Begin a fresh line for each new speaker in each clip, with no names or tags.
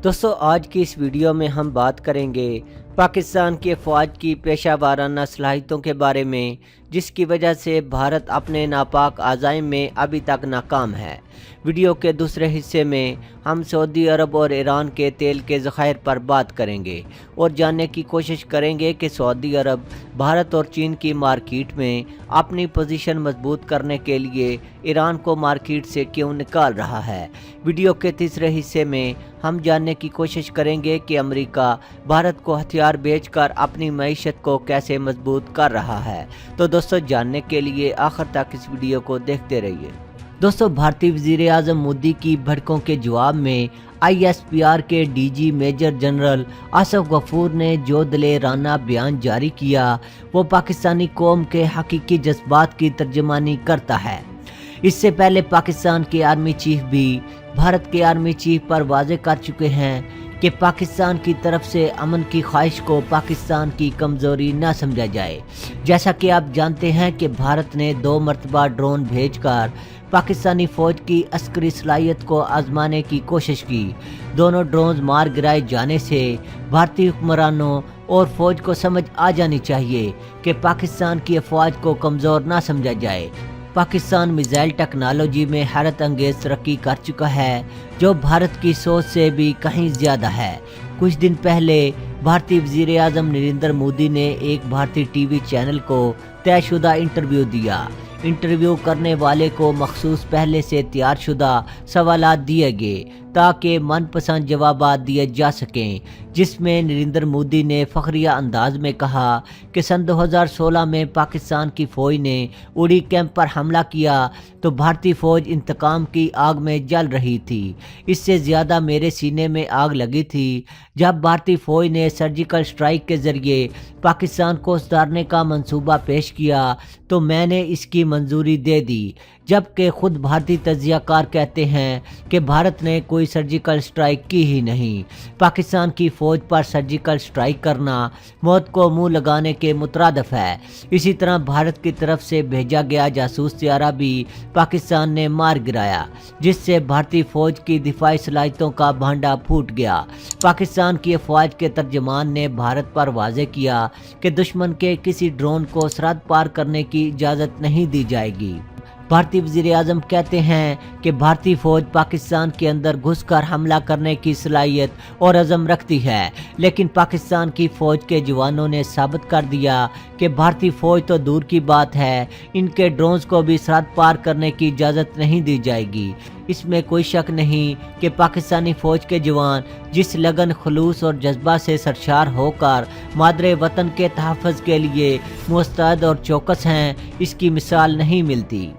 दोस्तों आज की इस वीडियो में हम बात करेंगे पाकिस्तान की अफवाज की पेशा वाराना सलाहियतों के बारे में, जिसकी वजह से भारत अपने नापाक अज़ाइम में अभी तक नाकाम है। वीडियो के दूसरे हिस्से में हम सऊदी अरब और ईरान के तेल के ज़खायर पर बात करेंगे और जानने की कोशिश करेंगे कि सऊदी अरब भारत और चीन की मार्केट में अपनी पोजीशन मजबूत करने के लिए ईरान को मार्केट से क्यों निकाल रहा है। वीडियो के तीसरे हिस्से में हम जानने की कोशिश करेंगे कि अमेरिका भारत को हथियार बेचकर अपनी मईशत को कैसे मजबूत कर रहा है। तो दोस्तों जानने के लिए आखिर तक इस वीडियो को देखते रहिए। दोस्तों भारतीय वज़ीर आज़म मोदी की भड़कों के जवाब में ISPR के DG major general Asif Ghafoor ने जो दिलेराना बयान जारी किया वो पाकिस्तानी कौम के हकीकी जज्बात की तर्जुमानी करता है। इससे पहले पाकिस्तान के आर्मी चीफ भी भारत के आर्मी चीफ पर वाज़ेह कर चुके हैं कि पाकिस्तान की तरफ से अमन की ख्वाहिश को पाकिस्तान की कमज़ोरी न समझा जाए। जैसा कि आप जानते हैं कि भारत ने 2 मरतबा ड्रोन भेजकर पाकिस्तानी फ़ौज की अस्करी सलाहियत को आजमाने की कोशिश की। दोनों ड्रोन मार गिराए जाने से भारतीय हुक्मरानों और फ़ौज को समझ आ जानी चाहिए कि पाकिस्तान की अफवाज को कमज़ोर ना समझा जाए। पाकिस्तान मिसाइल टेक्नोलॉजी में हैरत अंगेज तरक्की कर चुका है, जो भारत की सोच से भी कहीं ज़्यादा है। कुछ दिन पहले भारतीय वज़ीर आज़म नरेंद्र मोदी ने एक भारतीय टीवी चैनल को तयशुदा इंटरव्यू दिया। इंटरव्यू करने वाले को मखसूस पहले से तैयार शुदा सवालात दिए गए ताकि मनपसंद जवाबात दिए जा सकें, जिसमें नरेंद्र मोदी ने फ़ख्रिया अंदाज में कहा कि सन 2016 में पाकिस्तान की फ़ौज ने उड़ी कैंप पर हमला किया तो भारतीय फ़ौज इंतकाम की आग में जल रही थी। इससे ज़्यादा मेरे सीने में आग लगी थी जब भारतीय फ़ौज ने सर्जिकल स्ट्राइक के ज़रिए पाकिस्तान को सुधारने का मंसूबा पेश किया तो मैंने इसकी मंजूरी दे दी, जबकि खुद भारतीय तज्ज़ियाकार कहते हैं कि भारत ने कोई सर्जिकल स्ट्राइक की ही नहीं। पाकिस्तान की फ़ौज पर सर्जिकल स्ट्राइक करना मौत को मुंह लगाने के मुतरादिफ है। इसी तरह भारत की तरफ से भेजा गया जासूस त्यारा भी पाकिस्तान ने मार गिराया, जिससे भारतीय फ़ौज की दिफाई सलाहियतों का भांडा फूट गया। पाकिस्तान की अफवाज के तर्जमान ने भारत पर वाज़ेह किया कि दुश्मन के किसी ड्रोन को सरहद पार करने की इजाज़त नहीं दी जाएगी। भारतीय वज़ीर आज़म कहते हैं कि भारतीय फ़ौज पाकिस्तान के अंदर घुसकर हमला करने की सलाहियत और अज़म रखती है, लेकिन पाकिस्तान की फ़ौज के जवानों ने साबित कर दिया कि भारतीय फ़ौज तो दूर की बात है, इनके ड्रोन्स को भी सरहद पार करने की इजाज़त नहीं दी जाएगी। इसमें कोई शक नहीं कि पाकिस्तानी फ़ौज के जवान जिस लगन, खुलूस और जज्बा से सरशार होकर मादरे वतन के तहफ़्फ़ुज़ के लिए मुस्तैद और चौकस हैं, इसकी मिसाल नहीं मिलती।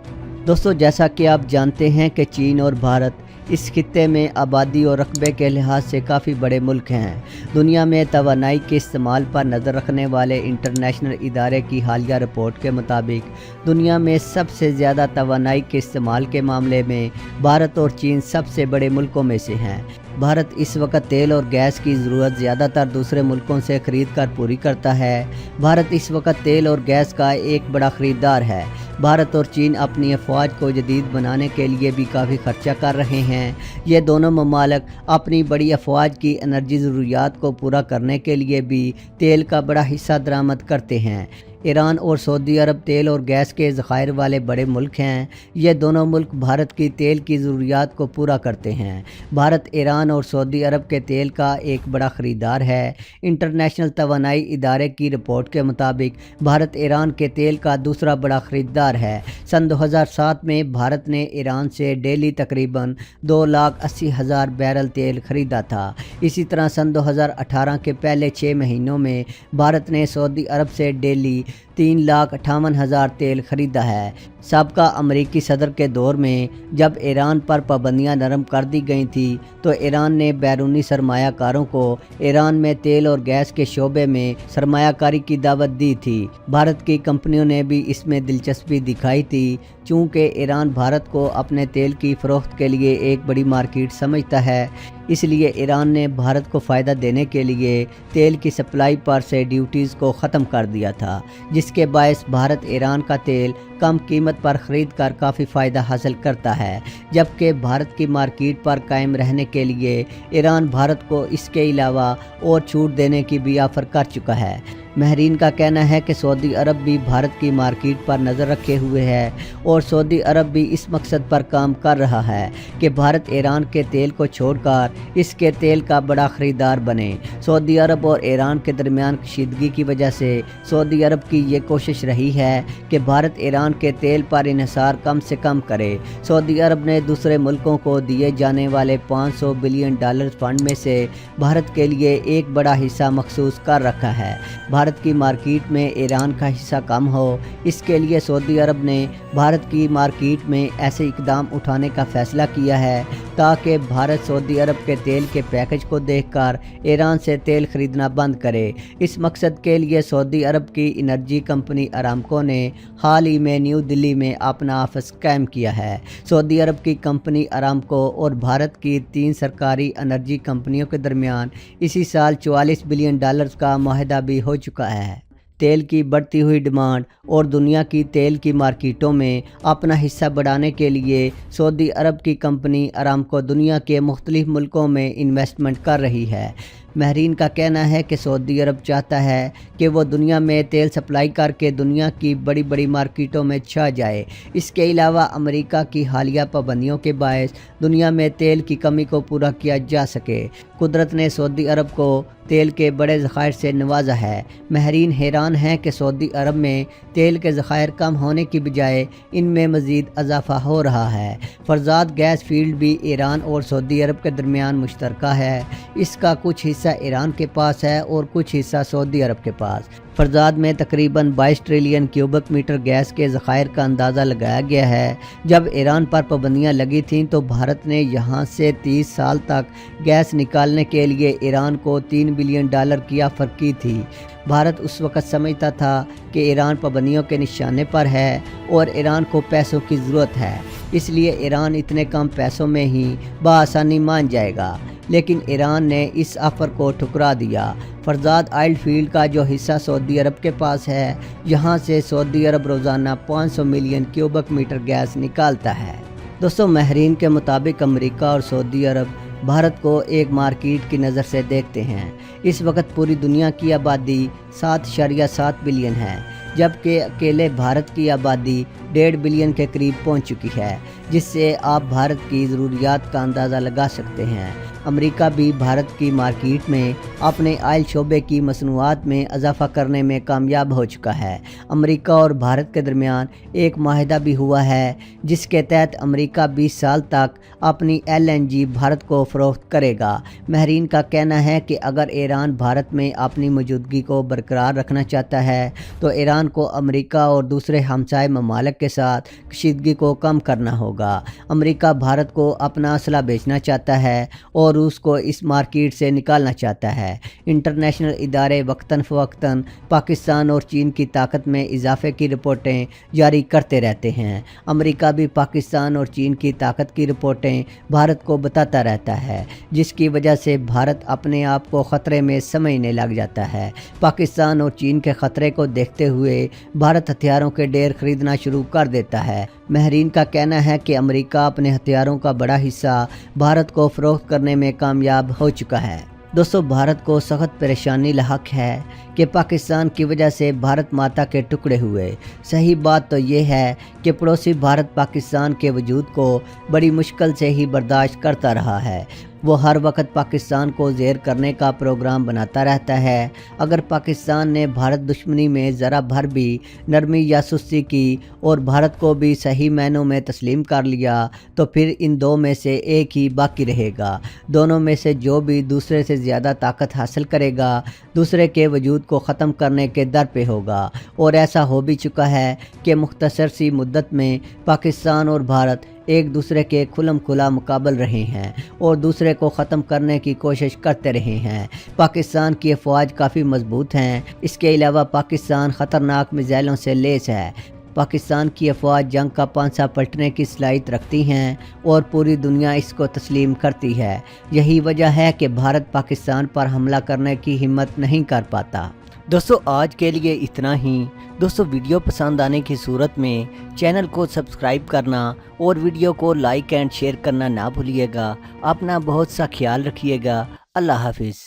दोस्तों जैसा कि आप जानते हैं कि चीन और भारत इस खित्ते में आबादी और रकबे के लिहाज से काफ़ी बड़े मुल्क हैं। दुनिया में तवानाई के इस्तेमाल पर नज़र रखने वाले इंटरनेशनल इदारे की हालिया रिपोर्ट के मुताबिक दुनिया में सबसे ज़्यादा तवानाई के इस्तेमाल के मामले में भारत और चीन सबसे बड़े मुल्कों में से हैं। भारत इस वक्त तेल और गैस की ज़रूरत ज़्यादातर दूसरे मुल्कों से ख़रीद कर पूरी करता है। भारत इस वक्त तेल और गैस का एक बड़ा ख़रीदार है। भारत और चीन अपनी अफवाज को जदीद बनाने के लिए भी काफ़ी खर्चा कर रहे हैं। ये दोनों ममालिक अपनी बड़ी अफवाज की एनर्जी ज़रूरियात को पूरा करने के लिए भी तेल का बड़ा हिस्सा दरामद करते हैं। ईरान और सऊदी अरब तेल और गैस के ज़खायर वाले बड़े मुल्क हैं। ये दोनों मुल्क भारत की तेल की ज़रूरियात को पूरा करते हैं। भारत ईरान और सऊदी अरब के तेल का एक बड़ा ख़रीदार है। इंटरनेशनल तवानाई इदारे की रिपोर्ट के मुताबिक भारत ईरान के तेल का दूसरा बड़ा ख़रीदार है। सन 2007 में भारत ने ईरान से डेली तकरीबन 2,80,000 बैरल तेल ख़रीदा था। इसी तरह सन 2018 के पहले 6 महीनों में भारत ने सऊदी अरब से डेली 3,58,000 तेल खरीदा है। साबका अमरीकी सदर के दौर में जब ईरान पर पाबंदियां नरम कर दी गई थी तो ईरान ने बैरूनी सरमायाकारों को ईरान में तेल और गैस के शोबे में सरमायाकारी की दावत दी थी। भारत की कंपनियों ने भी इसमें दिलचस्पी दिखाई थी, चूँकि ईरान भारत को अपने तेल की फ़रोख्त के लिए एक बड़ी मार्केट समझता है। इसलिए ईरान ने भारत को फ़ायदा देने के लिए तेल की सप्लाई पर से ड्यूटीज़ को ख़त्म कर दिया था, जिसके बायस भारत ईरान का तेल कम कीमत कीमत पर ख़रीद कर काफ़ी फ़ायदा हासिल करता है, जबकि भारत की मार्केट पर कायम रहने के लिए ईरान भारत को इसके अलावा और छूट देने की भी ऑफ़र कर चुका है। महरीन का कहना है कि सऊदी अरब भी भारत की मार्केट पर नज़र रखे हुए है और सऊदी अरब भी इस मकसद पर काम कर रहा है कि भारत ईरान के तेल को छोड़कर इसके तेल का बड़ा ख़रीदार बने। सऊदी अरब और ईरान के दरमियान कशीदगी की वजह से सऊदी अरब की ये कोशिश रही है कि भारत ईरान के तेल पर इन्हिसार कम से कम करे। सऊदी अरब ने दूसरे मुल्कों को दिए जाने वाले $500 बिलियन फंड में से भारत के लिए एक बड़ा हिस्सा मखसूस कर रखा है। भारत की मार्केट में ईरान का हिस्सा कम हो, इसके लिए सऊदी अरब ने भारत की मार्केट में ऐसे इकदाम उठाने का फैसला किया है ताकि भारत सऊदी अरब के तेल के पैकेज को देखकर ईरान से तेल खरीदना बंद करे। इस मकसद के लिए सऊदी अरब की एनर्जी कंपनी अरामको ने हाल ही में न्यू दिल्ली में अपना ऑफिस कायम किया है। सऊदी अरब की कंपनी अरामको और भारत की 3 सरकारी एनर्जी कंपनियों के दरमियान इसी साल $44 बिलियन का मुआहदा भी हो चुका है। तेल की बढ़ती हुई डिमांड और दुनिया की तेल की मार्केटों में अपना हिस्सा बढ़ाने के लिए सऊदी अरब की कंपनी अरामको दुनिया के मुख्तलिफ मुल्कों में इन्वेस्टमेंट कर रही है। महरीन का कहना है कि सऊदी अरब चाहता है कि वो दुनिया में तेल सप्लाई करके दुनिया की बड़ी बड़ी मार्केटों में छा जाए। इसके अलावा अमेरिका की हालिया पाबंदियों के बायस दुनिया में तेल की कमी को पूरा किया जा सके। कुदरत ने सऊदी अरब को तेल के बड़े ज़खायर से नवाजा है। महरीन हैरान हैं कि सऊदी अरब में तेल के ज़खायर कम होने की बजाय इनमें मज़ीद इजाफ़ा हो रहा है। फरजाद गैस फील्ड भी ईरान और सऊदी अरब के दरमियान मुश्तरका है। इसका कुछ हिस्सा ईरान के पास है और कुछ हिस्सा सऊदी अरब के पास। फरजाद में तकरीबन 22 ट्रिलियन क्यूबिक मीटर गैस के ज़खायर का अंदाज़ा लगाया गया है। जब ईरान पर पाबंदियां लगी थीं तो भारत ने यहां से 30 साल तक गैस निकालने के लिए ईरान को $3 बिलियन की ऑफ़र की थी। भारत उस वक़्त समझता था कि ईरान पाबंदियों के निशाने पर है और ईरान को पैसों की ज़रूरत है, इसलिए ईरान इतने कम पैसों में ही बआसानी मान जाएगा। लेकिन ईरान ने इस ऑफ़र को ठुकरा दिया। फरजाद ऑयल फील्ड का जो हिस्सा सऊदी अरब के पास है, यहाँ से सऊदी अरब रोज़ाना 500 मिलियन क्यूबिक मीटर गैस निकालता है। दोस्तों, महरीन के मुताबिक अमेरिका और सऊदी अरब भारत को एक मार्केट की नज़र से देखते हैं। इस वक्त पूरी दुनिया की आबादी 7.7 बिलियन है, जबकि अकेले भारत की आबादी 1.5 बिलियन के करीब पहुंच चुकी है, जिससे आप भारत की ज़रूरियात का अंदाज़ा लगा सकते हैं। अमेरिका भी भारत की मार्केट में अपने ऑयल शोबे की मसनूआत में इजाफा करने में कामयाब हो चुका है। अमेरिका और भारत के दरमियान एक माहिदा भी हुआ है, जिसके तहत अमेरिका 20 साल तक अपनी LNG भारत को फ़रोख्त करेगा। महरीन का कहना है कि अगर ईरान भारत में अपनी मौजूदगी को बरकरार रखना चाहता है तो ईरान को अमेरिका और दूसरे हमसाय ममालिक के साथ कशीदगी को कम करना होगा। अमेरिका भारत को अपना असला बेचना चाहता है और रूस को इस मार्केट से निकालना चाहता है। इंटरनेशनल इदारे वक्तन फ़वक्तन पाकिस्तान और चीन की ताकत में इजाफे की रिपोर्टें जारी करते रहते हैं। अमेरिका भी पाकिस्तान और चीन की ताकत की रिपोर्टें भारत को बताता रहता है, जिसकी वजह से भारत अपने आप को ख़तरे में समझने लग जाता है। पाकिस्तान और चीन के ख़तरे को देखते हुए भारत हथियारों के ढेर खरीदना शुरू कर देता है। महरीन का कहना है कि अमेरिका अपने हथियारों का बड़ा हिस्सा भारत को फ़रोख्त करने में कामयाब हो चुका है। दोस्तों, भारत को सख्त परेशानी लाहक है कि पाकिस्तान की वजह से भारत माता के टुकड़े हुए। सही बात तो ये है कि पड़ोसी भारत पाकिस्तान के वजूद को बड़ी मुश्किल से ही बर्दाश्त करता रहा है। वो हर वक्त पाकिस्तान को ज़ेर करने का प्रोग्राम बनाता रहता है। अगर पाकिस्तान ने भारत दुश्मनी में ज़रा भर भी नरमी या सुस्ती की और भारत को भी सही मायनों में तस्लीम कर लिया तो फिर इन दो में से एक ही बाकी रहेगा। दोनों में से जो भी दूसरे से ज़्यादा ताकत हासिल करेगा दूसरे के वजूद को ख़त्म करने के दर पे होगा। और ऐसा हो भी चुका है कि मुख्तसर सी मुद्दत में पाकिस्तान और भारत एक दूसरे के खुलम खुला मुकाबल रहे हैं और दूसरे को ख़त्म करने की कोशिश करते रहे हैं। पाकिस्तान की अफवाज काफ़ी मजबूत हैं। इसके अलावा पाकिस्तान ख़तरनाक मिज़ाइलों से लैस है। पाकिस्तान की अफवाज जंग का पांसा पलटने की सलाहियत रखती हैं और पूरी दुनिया इसको तस्लीम करती है। यही वजह है कि भारत पाकिस्तान पर हमला करने की हिम्मत नहीं कर पाता। दोस्तों आज के लिए इतना ही। दोस्तों वीडियो पसंद आने की सूरत में चैनल को सब्सक्राइब करना और वीडियो को लाइक एंड शेयर करना ना भूलिएगा। अपना बहुत सा ख्याल रखिएगा। अल्लाह हाफिज़।